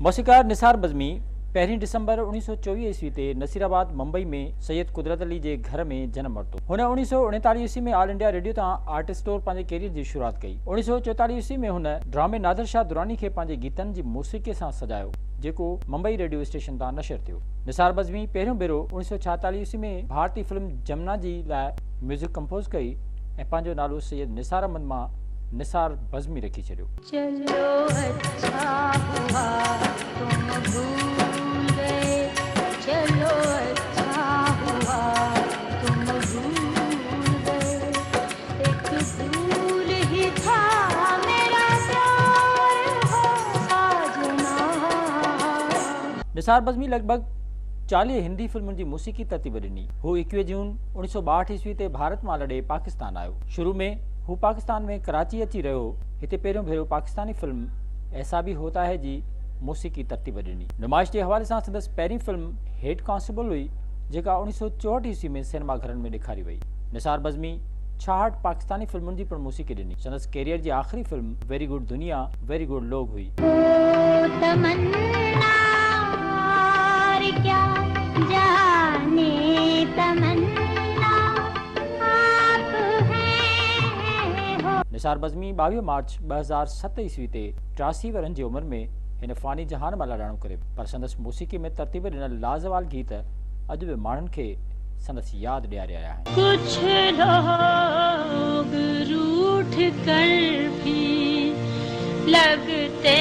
मौसीकार Nisar Bazmee 1 December 1924 ईस्वी ते नसीराबाद मुंबई में सैयद कुदरत अली जे घर में जन्म वरितो। हुन 1939 ईस्वी में ऑल इंडिया रेडियो तां आर्टिस्ट तौर पंहिंजे कैरियर जी शुरुआत कई। 1944 ईस्वी में हुन ड्रामे नादिर शाह दुरानी खे पंहिंजे गीतनि जी मौसीक़ीअ सां सजायो, जेको मुंबई रेडियो स्टेशन तां नशर थियो। निसार बज़मी पहिरियों भेरो 1946 ईस्वी में भारतीय फिल्म जमुना जी लाइ म्यूज़िक कंपोज कई ऐं पंहिंजो नालो सैयद निसार अहमद मां निसार बज़मी रखी छॾियो। चलो अच्छा हुआ तुम भूल गए, चलो अच्छा हुआ तुम भूल गए, एक दूर ही था मेरा प्यार हो साजना। निसार बज़मी लगभग 40 हिंदी फिल्मुनि जी मौसीक़ी तरतीब ॾिनी। हू 21 जून 1962 ईस्वी ते भारत मां लड़े पाकिस्तान आयो। शुरू में हू पाकिस्तान में कराची अची रहियो। हिते पहिरियों भेरो पाकिस्तानी फिल्म ऐसा भी होता है जी मौसीक़ी तरतीब ॾिनी। नुमाइश जे हवाले सां संदसि पहिरीं फिल्म हेड कांस्टेबल हुई, जेका 1964 ईस्वी में सिनेमा घरनि में ॾेखारी वई। निसार बज़मी 66 पाकिस्तानी फिल्मुनि जी पिणु मौसीक़ी ॾिनी। संदसि कैरियर जी आख़िरी फिल्म वेरी गुड दुनिया वेरी गुड लोग हुई। निसार बज़मी 22 मार्च 2007 ईस्वी ते 83 वरनि जी उमिरि में हिन फ़ानी जहान मां लाॾाणो करे, पर संदसि मौसीक़ी में तरतीब ॾिनल लाज़वाल गीत अॼु बि माण्हुनि खे संदसि यादि ॾियारे रहिया आहिनि। कुछ लोग रूठ कर भी लगते